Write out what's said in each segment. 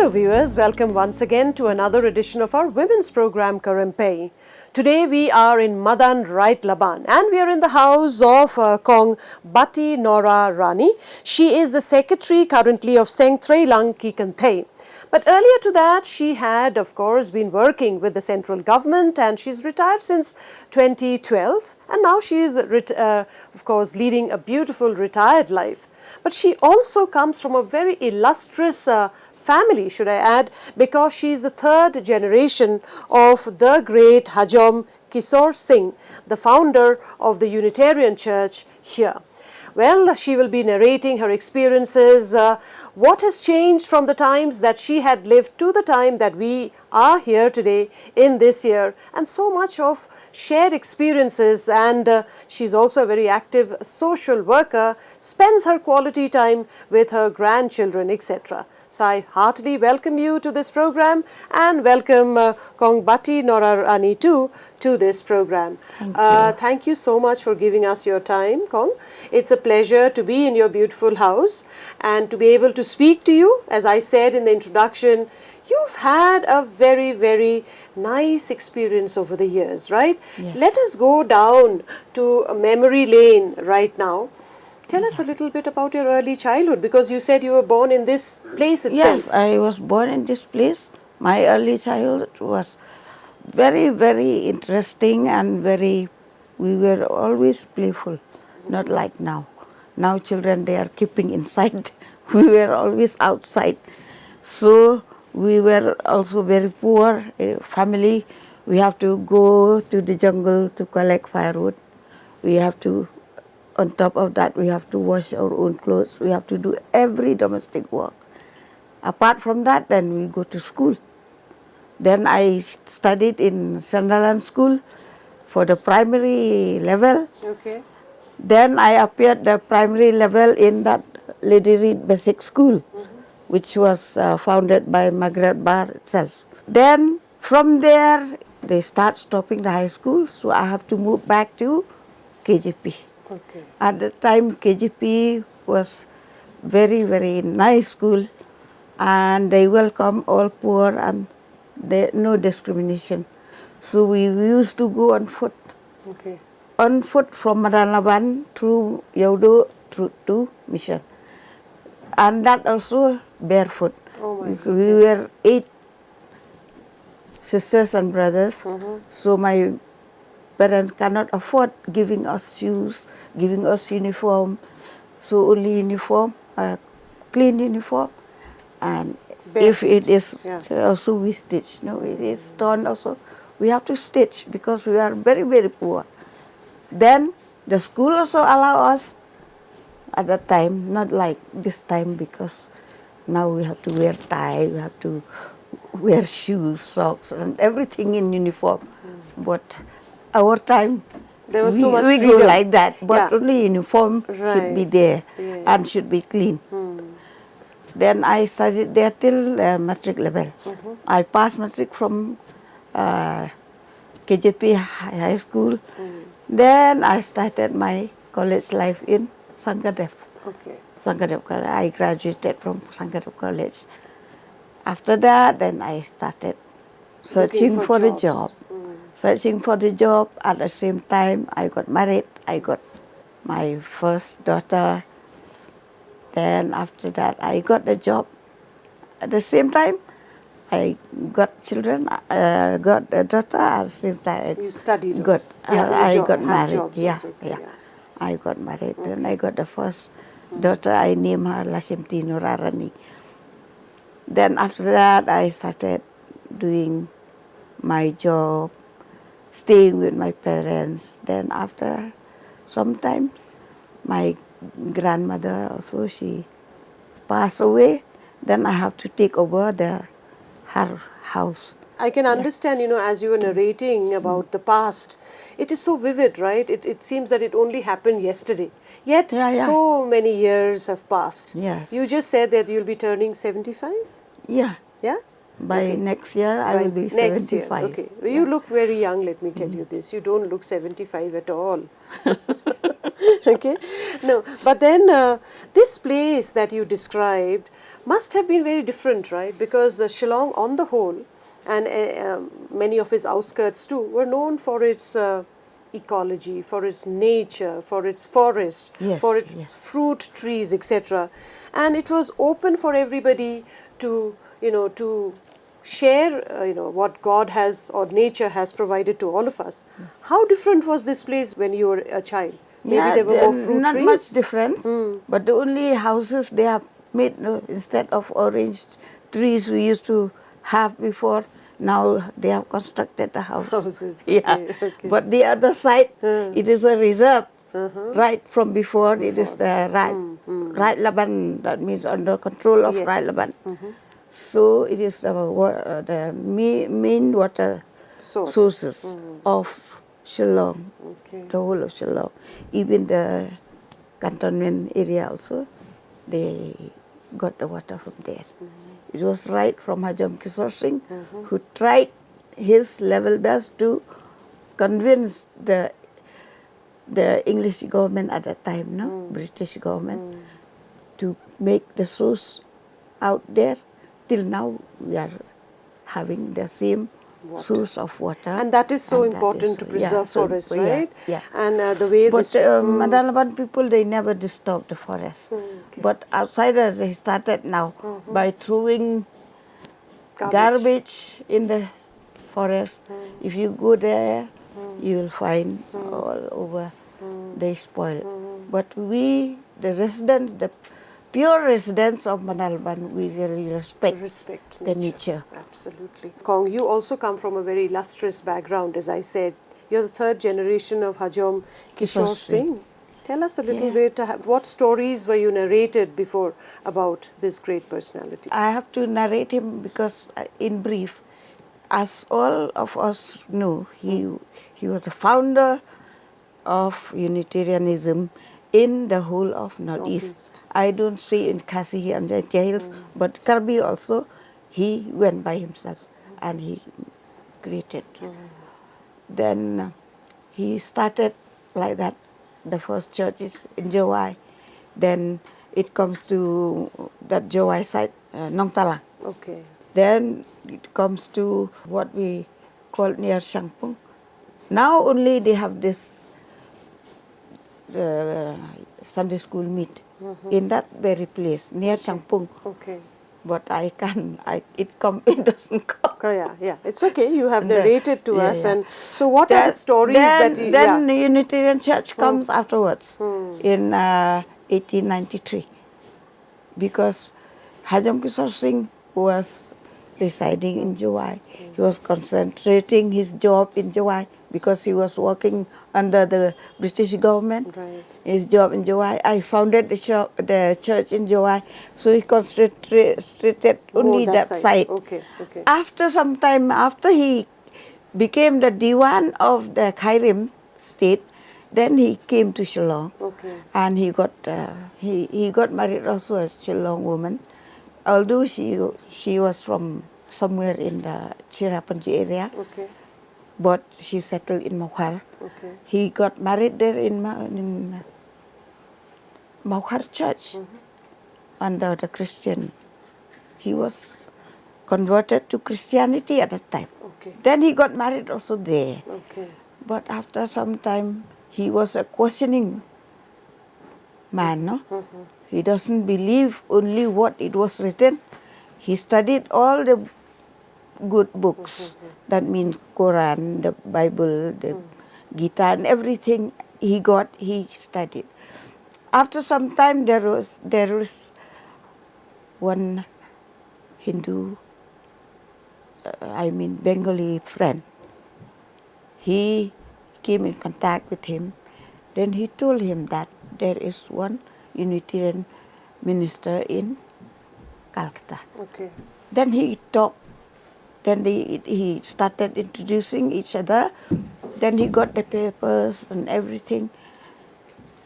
Hello viewers, welcome once again to another edition of our women's program Karampai. Today we are in Madan Right Laban and we are in the house of Kong Battinora Rani. She is the secretary currently of Seng Trey Lang Ki Kanthay. But earlier to that, she had, of course, been working with the central government and she's retired since 2012. And now she is, of course, leading a beautiful retired life. But she also comes from a very illustrious family, should I add, because she is the third generation of the great Hajam Kishore Singh, the founder of the Unitarian Church here. Well, she will be narrating her experiences, what has changed from the times that she had lived to the time that we are here today in this year, and so much of shared experiences. And she's also a very active social worker, spends her quality time with her grandchildren, etc. So I heartily welcome you to this program and welcome Kong Battinora Rani too to this program. Thank you so much for giving us your time, Kong. It's a pleasure to be in your beautiful house and to be able to speak to you. As I said in the introduction, you've had a very, very nice experience over the years, right? Yes. Let us go down to memory lane right now. Tell us a little bit about your early childhood, because you said you were born in this place itself. Yes, I was born in this place. My early childhood was very, very interesting and we were always playful, not like now. Now children, they are keeping inside. We were always outside. So we were also very poor family. We have to go to the jungle to collect firewood. We have to, on top of that, we have to wash our own clothes. We have to do every domestic work. Apart from that, then we go to school. Then I studied in Sunderland School for the primary level. Okay. Then I appeared the primary level in that Lady Reed Basic School, which was founded by Margaret Barr itself. Then from there, they start stopping the high school, so I have to move back to KGP. Okay. At the time, KGP was very, very nice school, and they welcome all poor and no discrimination. So we used to go on foot. Okay. On foot from Madan Laban through Yaudo through to Mission. And that also barefoot. Oh my We were 8 sisters and brothers, so my parents cannot afford giving us shoes, giving us uniform. So only uniform, clean uniform, and if it is also we stitch. No, it is torn also. We have to stitch because we are very, very poor. Then the school also allow us at that time, not like this time, because now we have to wear tie, we have to wear shoes, socks, and everything in uniform. But our time, there was so much we freedom. go like that, but only uniform should be there and should be clean. Then I studied there till matric level. I passed matric from KJP High School. Then I started my college life in Sangadev. Okay. Sangadev College. I graduated from Sangadev College. After that, then I started searching for a job. Searching for the job. At the same time, I got married. I got my first daughter. Then after that, I got a job. At the same time, I got children. Got a daughter. At the same time, you studied. I got married. Okay. I got married. Okay. Then I got the first daughter. I named her Battinora Rani. Then after that, I started doing my job, staying with my parents. Then after some time, my grandmother also, she passed away. Then I have to take over her house. I can understand, as you were narrating about the past, it is so vivid, right? It seems that it only happened yesterday. Yet, so many years have passed. Yes. You just said that you'll be turning 75? Yeah. Yeah? By next year, I will be 75. Next year, okay. Well, you look very young, let me tell you this. You don't look 75 at all. Okay, no, but then this place that you described must have been very different, right? Because Shillong, on the whole, and many of its outskirts too, were known for its ecology, for its nature, for its forest, for Yes, its yes. fruit trees, etc. And it was open for everybody to, to share, what God has or nature has provided to all of us. How different was this place when you were a child? Maybe Yeah, there were more fruit not much trees. difference, but the only houses they have made instead of orange trees we used to have before, now they have constructed a house. Houses, Yeah, okay, okay. but the other side, it is a reserve. Uh-huh. Right from before, it is Before. the right Laban, that means under control of right Yes. Laban. So it is the main water Source. sources of Shillong, Okay. the whole of Shillong. Even the cantonment area also, they got the water from there. It was right from Hajam Kishore Singh, who tried his level best to convince the English government at that time, no, British government, to make the source out there. Till now, we are having the same Water. source of water, And that is so and that is important to yeah, preserve so forests, yeah, right? yeah. And the way But this. Madalaban people, they never disturb the forest. Okay. But outsiders, they started now by throwing garbage in the forest. If you go there, you will find all over they spoil. But we, the residents, the pure residents of Manalban, we really respect the nature. Absolutely. Kong, you also come from a very illustrious background, as I said. You're the third generation of Hajom Kishore Singh. Tell us a little Yeah. bit, what stories were you narrated before about this great personality? I have to narrate him because, in brief, as all of us know, he was the founder of Unitarianism in the whole of Northeast. Northeast. I don't say in Khasi and Jaitia Hills, but Karbi also, he went by himself and he created. Then he started like that. The first church is in Jawai. Then it comes to that Jawai side, Nong Talang. Okay. Then it comes to what we call near Shangpung. Now only they have this Sunday school meet in that very place near Shangpung. Okay. But I can, it doesn't come. Oh, yeah. It's okay. You have narrated to Yeah, us. yeah. And so what are the stories that you... Then the Unitarian Church comes afterwards in 1893, because Hajam Kishore Singh was residing in Jawai. He was concentrating his job in Jawai because he was working under the British government. Right. His job in Jawai. I founded the church in Jawai, so he concentrated only that side. Okay. After some time, after he became the Diwan of the Kairim state, then he came to Shillong. Okay. And he got married also as Shillong woman, although she was from somewhere in the Chirapanji area. Okay. But she settled in Maukhar. Okay. He got married there in Maukhar Church under the Christian. He was converted to Christianity at that time. Okay. Then he got married also there. Okay. But after some time, he was a questioning man, no? He doesn't believe only what it was written. He studied all the good books. That means Quran, the Bible, the Gita, and everything he studied. After some time, there was one Hindu, Bengali friend. He came in contact with him. Then he told him that there is one Unitarian minister in Calcutta. Okay. Then he talked. Then he started introducing each other. Then he got the papers and everything.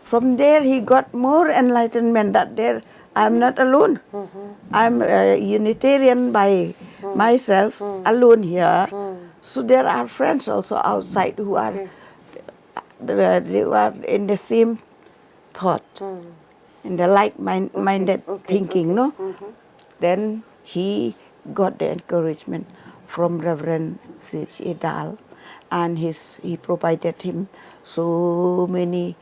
From there, he got more enlightenment that I'm not alone. I'm a Unitarian by myself, alone here. So there are friends also outside who are they are in the same thought, in the like-minded thinking, no? Then he got the encouragement from Reverend C.H.A. Dahl, and he provided him so many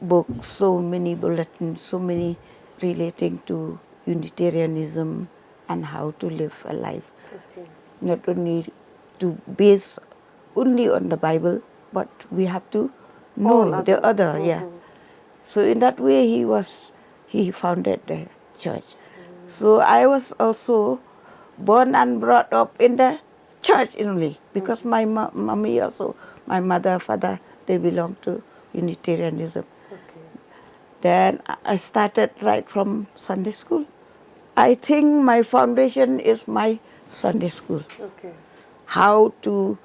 books, so many bulletins, so many relating to Unitarianism and how to live a life. Not only to base only on the Bible, but we have to know the other, yeah. So in that way, he founded the church. So I was also born and brought up in the church only, because my mommy also, my mother, father, they belong to Unitarianism. Then I started right from Sunday school. I think my foundation is my Sunday school. How to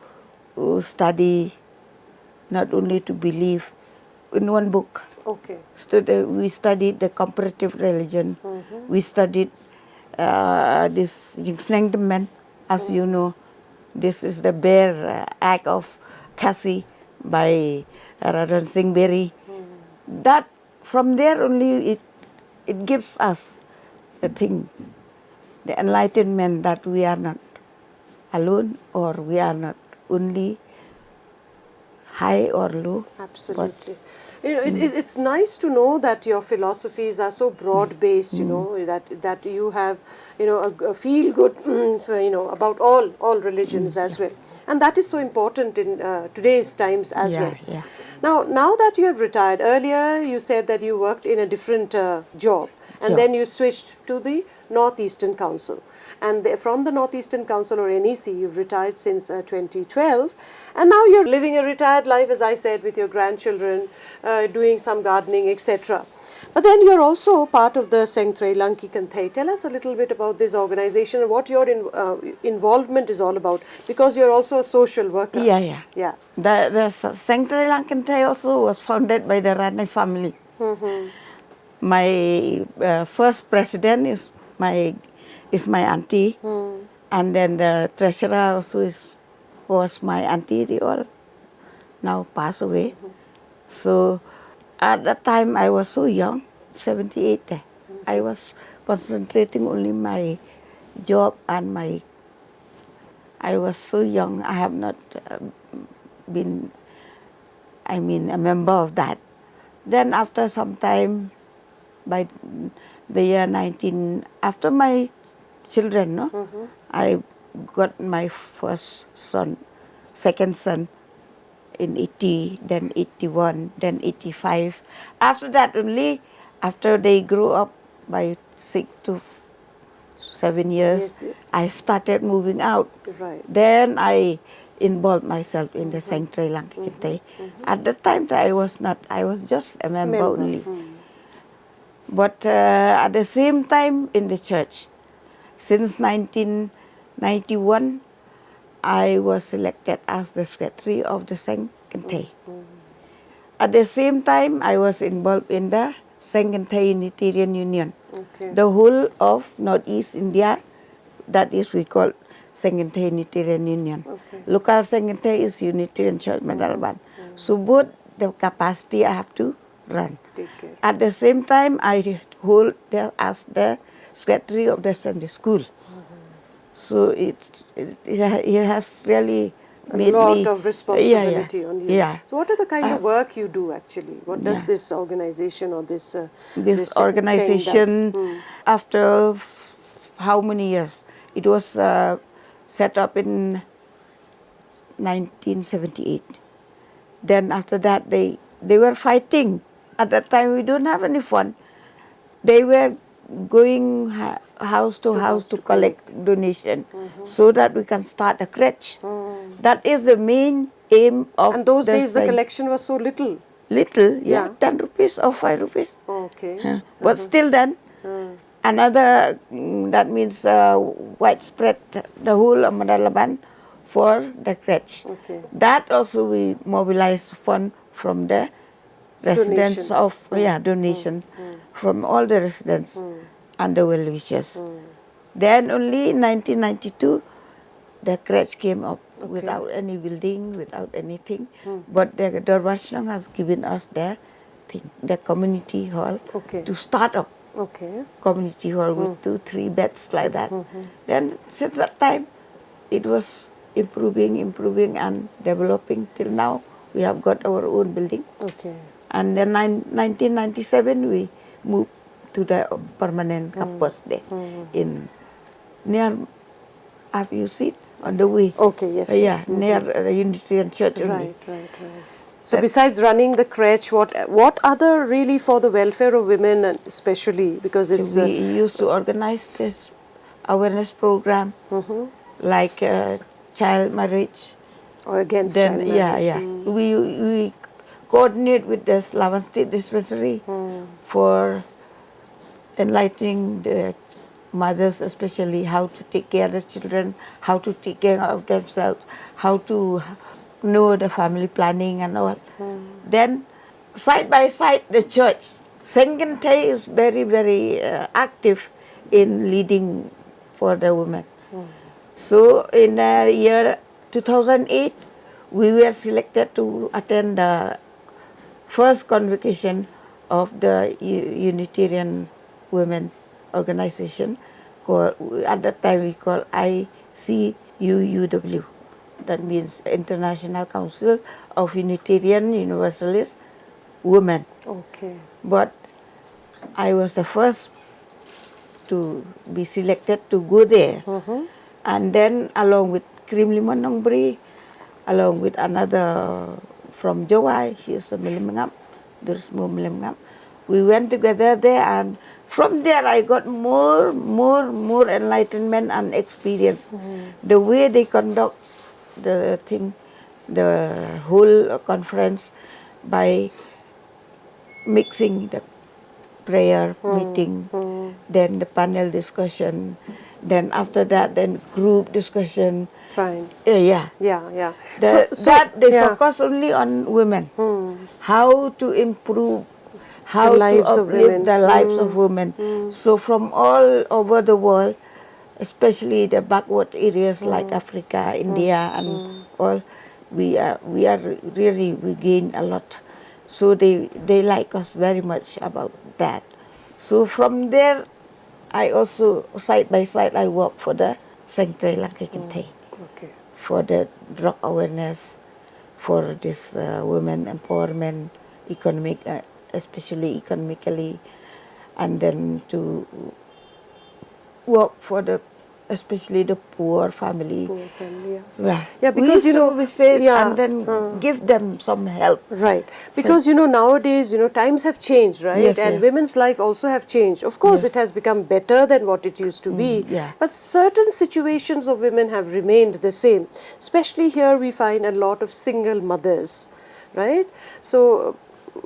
study, not only to believe in one book. We studied the comparative religion. We studied this Jingsnengdemen, as you know. This is the bare act of Cassie by Reverend Singberry. That from there only it gives us the thing, the enlightenment that we are not alone, or we are not only high or low. Absolutely. It's nice to know that your philosophies are so broad-based, that you have, a feel-good, about all religions as well. And that is so important in today's times as well. Yeah. Now that you have retired, earlier you said that you worked in a different job, and then you switched to the Northeastern Council. And from the Northeastern Council, or NEC, you've retired since 2012. And now you're living a retired life, as I said, with your grandchildren, doing some gardening, etc. But then you're also part of the Sengtre Lanki Kanthay. Tell us a little bit about this organization and what your involvement is all about, because you're also a social worker. Yeah. The Sengtre Lanki Kanthay also was founded by the Rani family. My first president is my auntie, and then the treasurer also was my auntie. They all now passed away. So at that time I was so young, 78. I was concentrating only my job and I was so young. I have not been, a member of that. Then after some time, by the year after my children, I got my first son, second son in 80, then 81, then 85. After that only, after they grew up by 6 to 7 years, I started moving out. Then I involved myself in the Sengtre Lanki Kanthay. At that time, I was just a member only. But at the same time in the church, since 1991, I was selected as the secretary of the Seng Kanthay. At the same time, I was involved in the Seng Kanthay Unitarian Union. The whole of Northeast India, that is we call Seng Kanthay Unitarian Union. Local Seng Kanthay is Unitarian Church Madalaban. So both the capacity I have to run. At the same time, I hold as the secretary of the Sunday school. So it has really made a lot me, of responsibility on you. Yeah. So what are the kind of work you do actually? What does this organization or this organization, after how many years? It was set up in 1978. Then after that, they were fighting. At that time, we don't have any fund. They were going house to house to collect donation so that we can start a crèche. That is the main aim of. And those days the collection was so little. Little, 10 rupees or 5 rupees. But still then, another, that means widespread, the whole of Madalaban for the crèche. That also we mobilize fund from the residents donation from all the residents and the well-wishers. Then only in 1992, the crèche came up without any building, without anything. But the Darbar Shlong has given us the thing, the community hall, Okay. to start up Okay. community hall with 2-3 beds like that. Then since that time, it was improving, and developing till now. We have got our own building. Okay. And then 1997, we moved to the permanent campus there in near, have you seen, on the way? Okay, yes, Yeah, yes. near Unitarian Church only. Right, right, right. So besides running the crèche, what other really for the welfare of women, and especially because So it's we used to organize this awareness program, like child marriage. or against Then child marriage. we coordinate with the Slavan State Dispensary for enlightening the mothers, especially how to take care of the children, how to take care of themselves, how to know the family planning and all. Then side by side, the church, Sengente is very, very active in leading for the women. So in the year 2008, we were selected to attend the first convocation of the Unitarian Women Organization. At that time, we call ICUUW. That means International Council of Unitarian Universalist Women. Okay. But I was the first to be selected to go there. And then along with Krim Limon Nongbri, along with another from Jawai, she is a Milimangam, there's more Milimangam. We went together there, and from there I got more enlightenment and experience. The way they conduct the thing, the whole conference, by mixing the prayer meeting, then the panel discussion, then after that, then group discussion. Fine. Yeah. Yeah, yeah. That they yeah. focus only on women, how to improve, how The to lives of uplift women. the lives of women. So from all over the world, especially the backward areas like Africa, India, and all, we gain a lot. So they like us very much about that. So from there, I also, side by side, I work for the Sanctuary Lankekente, Okay. for the drug awareness, for this women empowerment, especially economically, and then to work for especially the poor family. Poor family, Yeah, Yeah, because we say, yeah, and then give them some help. right. Because nowadays times have changed, right? Yes, and yes. women's life also have changed. Of course, Yes. it has become better than what it used to be. yeah. But certain situations of women have remained the same. Especially here, we find a lot of single mothers, right? So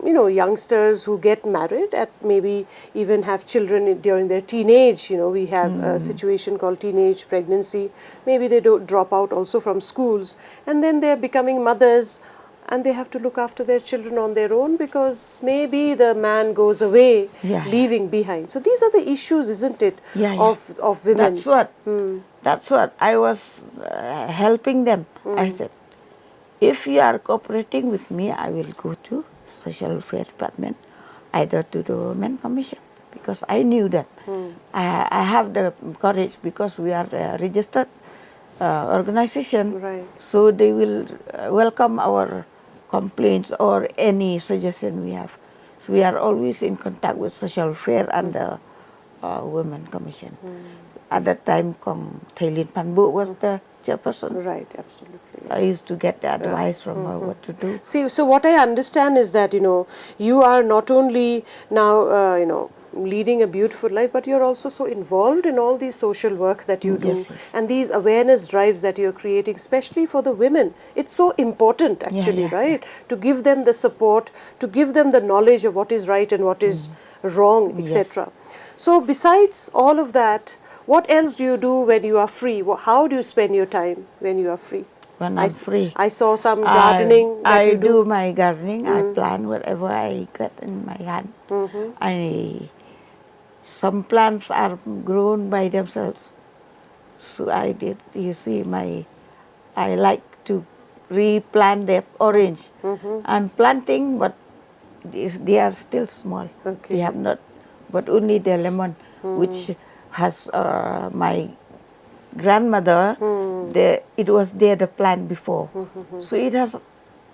youngsters who get married at maybe even have children during their teenage, we have a situation called teenage pregnancy. Maybe they don't drop out also from schools, and then they're becoming mothers, and they have to look after their children on their own because maybe the man goes away, Yeah. leaving behind. So these are the issues, isn't it, Yeah. of women? That's what I was helping them. I said, if you are cooperating with me, I will go to Social Welfare Department, either to the Women Commission, because I knew them. I have the courage because we are a registered organization, Right. so they will welcome our complaints or any suggestion we have. So we are always in contact with Social Welfare and the Women Commission. At that time, Kong Thailin Panbu was the chairperson. Right, absolutely. I used to get the advice from her what to do. See, so what I understand is that, you are not only now, leading a beautiful life, but you're also so involved in all these social work that you do, Yes, yes. and these awareness drives that you're creating, especially for the women. It's so important, actually, yeah. right? To give them the support, to give them the knowledge of what is right and what is wrong, etc. So besides all of that, what else do you do when you are free? How do you spend your time when you are free? When I'm free, I saw some gardening that I you do. my gardening. I plant whatever I get in my hand. Some plants are grown by themselves. So I did. You see, I like to replant the orange. I'm planting, but they are still small. Okay. They have not, but only the lemon, which has my grandmother. It was there, the plant before, so it has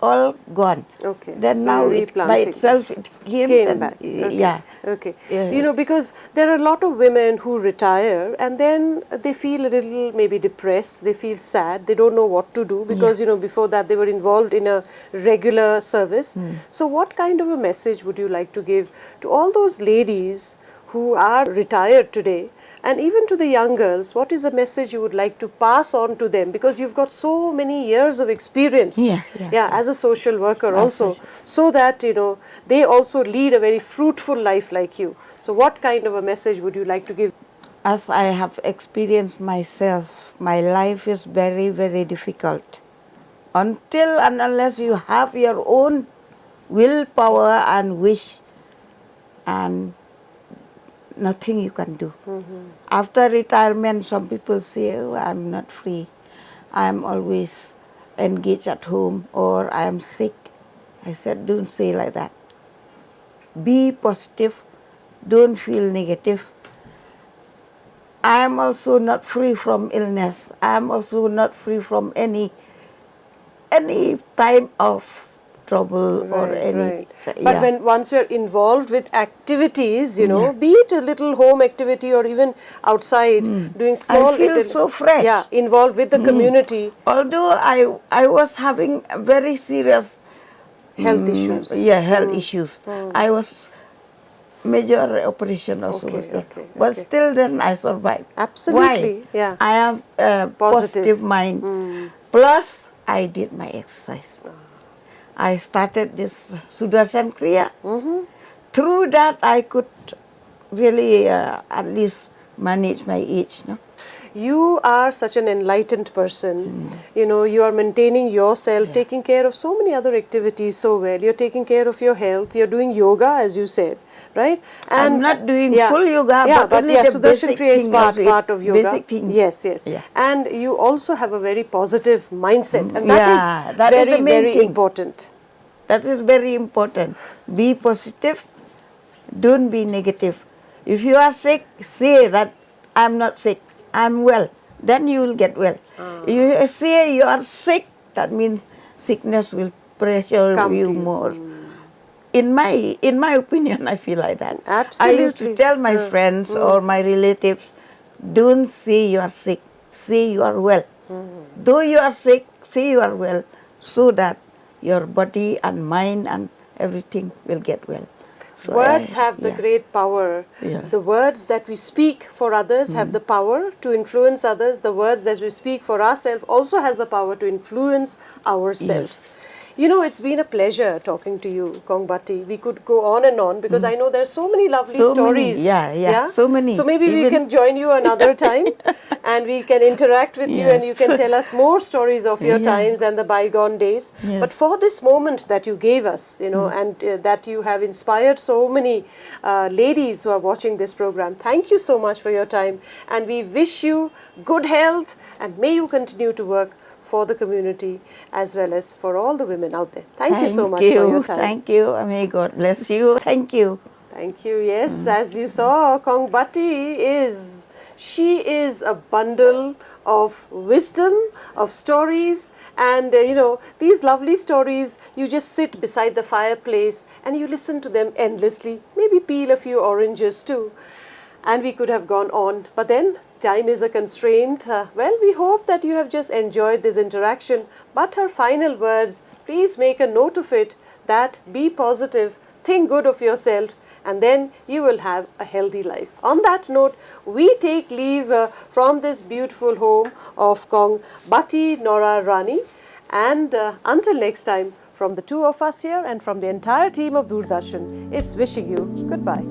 all gone. Okay. Then So now you're it by replanting. itself it Came and, back. Okay. yeah. Okay. Yeah. You know, because there are a lot of women who retire and then they feel a little maybe depressed, they feel sad, they don't know what to do because, you know, before that they were involved in a regular service. So what kind of a message would you like to give to all those ladies who are retired today? And even to the young girls, what is a message you would like to pass on to them? Because you've got so many years of experience, as a social worker also, so that, you know, they also lead a very fruitful life like you. So what kind of a message would you like to give? As I have experienced myself, my life is very, very difficult. Until and unless you have your own willpower and wish, and nothing you can do. After retirement, some people say, oh, I'm not free. I'm always engaged at home, or I am sick. I said, don't say like that. Be positive. Don't feel negative. I am also not free from illness. I am also not free from any time of trouble or any. But when once you're involved with activities, you know, be it a little home activity or even outside, doing small. I feel so fresh. Yeah, involved with the community. Although I was having very serious health issues. Health issues. I was major operation also was there. But still then I survived. Absolutely. Why? Yeah. I have a positive mind. Plus I did my exercise. I started this Sudarshan Kriya. Through that I could really at least manage my age. No? You are such an enlightened person. You know, you are maintaining yourself, taking care of so many other activities so well. You're taking care of your health. You're doing yoga, as you said, right? And I'm not doing full yoga, but only the Sudarshan Kriya is part of yoga. Basic thing. Yes. Yeah. And you also have a very positive mindset, and that is the main very thing. important. That is very important. Be positive. Don't be negative. If you are sick, say that I'm not sick. I'm well. Then you will get well. If you say you are sick, that means sickness will pressure you more. In my opinion, I feel like that. Absolutely. I used to tell my friends or my relatives, don't say you are sick. Say you are well. Though you are sick, say you are well, so that your body and mind and everything will get well. So words have the great power. Yeah. The words that we speak for others have the power to influence others. The words that we speak for ourselves also has the power to influence ourselves. Yes. You know, it's been a pleasure talking to you, Kong Bati. We could go on and on because I know there's so many lovely stories. Yeah, so many. So maybe we can join you another time and we can interact with you and you can tell us more stories of your times and the bygone days. Yes. But for this moment that you gave us, you know, and that you have inspired so many ladies who are watching this program, thank you so much for your time. And we wish you good health and may you continue to work for the community as well as for all the women out there. Thank you so much for your time. Thank you. May God bless you. Thank you. Thank you. Yes, as you saw, Kong Bati is a bundle of wisdom, of stories, and you know, these lovely stories, you just sit beside the fireplace and you listen to them endlessly, maybe peel a few oranges too. And we could have gone on, but then time is a constraint. Well, we hope that you have just enjoyed this interaction. But her final words, please make a note of it, that be positive, think good of yourself, and then you will have a healthy life. On that note, we take leave from this beautiful home of Kong Battinora Rani. And until next time, from the two of us here and from the entire team of Doordarshan, it's wishing you goodbye.